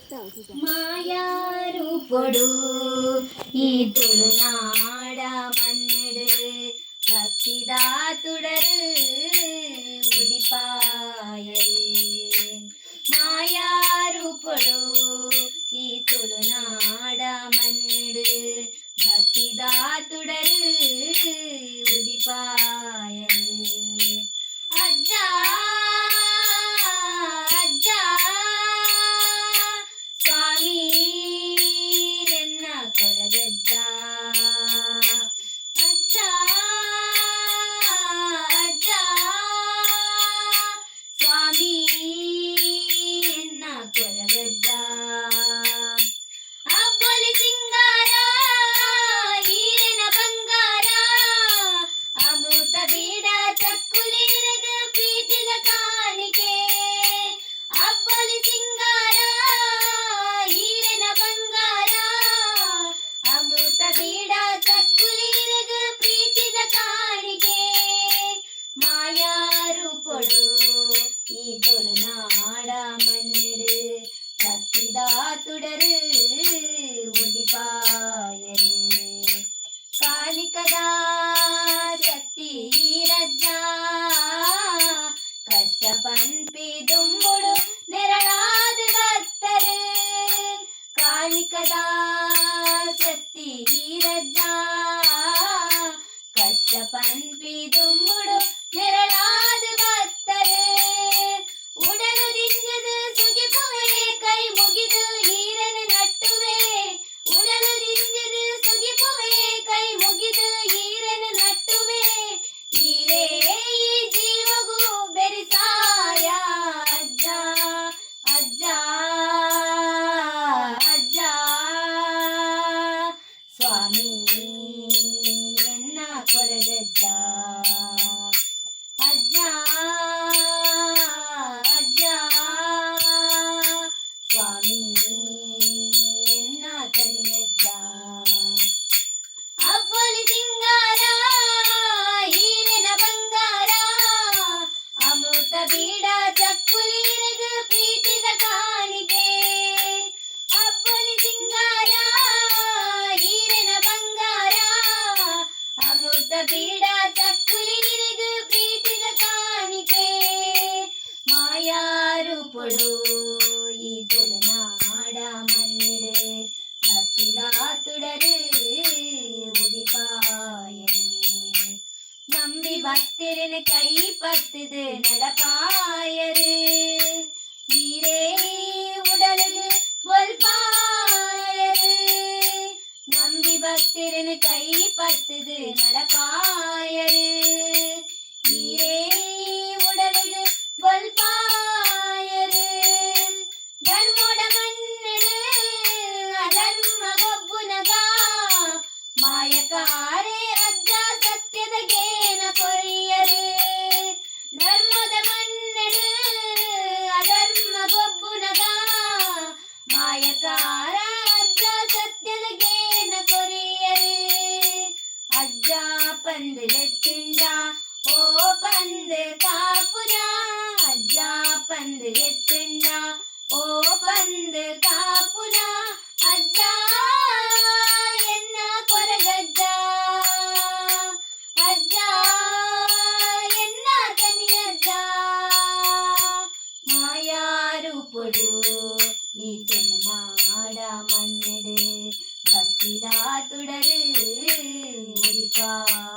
మాయారు పొడు ఈ తుళనాడ మన్నెడు భక్తిదాతుడరు ఉదిపాయరు మాయారు పొడు ఈ తుళనాడ మన్నెడు భక్తిదాతుడరు ఉదిపాయరు అజ్జా అజ్జా స్వామి ఎన్న కొరగజ్జా అజ్జా అజ్జా స్వామి ఎన్న కొరగజ్జా అబ్బలి సింగారా ఈరిన బంగారా అమృత బీడ చక్కులీరగ పీటిల కానికే అబ్బలి సింగారా ఈరిన బంగారా అమృత బీడ చక్కులీరగ పీటిల కానికే మాయారు పొడు ఈ తొలనాడ మన్నెడు భక్తిదాతుడరు ఉదిపాయరు కాలికదా శక్తి రజ్జా కష్ట పన్పి దుంబుడు నెరళాదు భక్ತರು కాలికదా శక్తి రజ్జా కష్ట పన్పి ದುಂಬುಡು ನೆರಳಾದು ಭಕ್ತರು ಉಡಲು ದಿಂಜದು ಸುಗಿಪುವೆ ಕೈ ಮುಗಿದು ಈರನ ನಟ್ಟುವೆ ಉಡಲು ದಿಂಜದು ಸುಗಿಪುವೆ ಕೈ ಮುಗಿದು ಈರನ ನಟ್ಟುವೆ ಈರೇ ಈ ಜೀವಗೂ ಬೆರಿಸಾಯ ಅಜ್ಜಾ ಅಜ್ಜಾ ಅಜ್ಜಾ ಸ್ವಾಮಿ ಎನ್ನ ಕೊರಗಜ್ಜಾ ಅಜ್ಜಾ ಅಜ್ಜಾ ಸ್ವಾಮಿ ಎನ್ನ ಕರಿಯಜ್ಜಾ ಅಬ್ಬಲಿ ಸಿಂಗಾರ ಈರಿನ ಬಂಗಾರ ಅಮೃತ ಬೀಡ ಚಕ್ಕುಲೀರಗ ಪ್ರೀತಿದ ಕಾಣಿಕೆ ಅಬ್ಬಲಿ ಸಿಂಗಾರ ಈರಿನ ಬಂಗಾರ ಅಮೃತ ಬೀಡ ಚಕ್ಕುಲೀರಗ ಪ್ರೀತಿದ ಕಾಣಿಕೆ ಮಾಯಾರು పొడు ఈ తొలనాడ మన్నెడు భక్తిదాతుడరు உதிப்பாயரு நம்பி பக்தரின் கை பத்துது நடப்பாயரு ஈரே உடலுகு ஒல்பாயரு நம்பி பக்தரின் கை பத்துது நடப்பாயரு ஈரே உடலுகு ஒல்பாயரு ಧರ್ಮೋಡ ಮನ್ನೆಡು ಅಧರ್ಮ ಗೊಬ್ಬುನಗ ಮಾಯಕಾರೆ ಅಜ್ಜ ಸತ್ಯದ ಗೇನ ಕೊರಿಯರು ಧರ್ಮದ ಮನ್ನೆಡು ಅಧರ್ಮ ಗೊಬ್ಬುನಗ ಮಾಯಕಾರ ಅಜ್ಜ ಸತ್ಯದ ಗೇನ ಕೊರಿಯರು ಅಜ್ಜ ಪಂದಿಲೆತ್ತಿಂಡ ಓ ಪಂದು ಕಾಪುರ ಅಜ್ಜ ಪಂದಿಲೆತ್ತಿಂಡ ಓ ಪಂದು ಕಾಪುರ ಅಜ್ಜ ಎನ್ನ ಕೊರಗಜ್ಜ ಅಜ್ಜ ಎನ್ನ ಕನಿಯಜ್ಜ ಮಾಯಾರು పొడు ఈ తొలనాడ మన్నెడు భక్తిదాతుడరు ఉదిపాయరు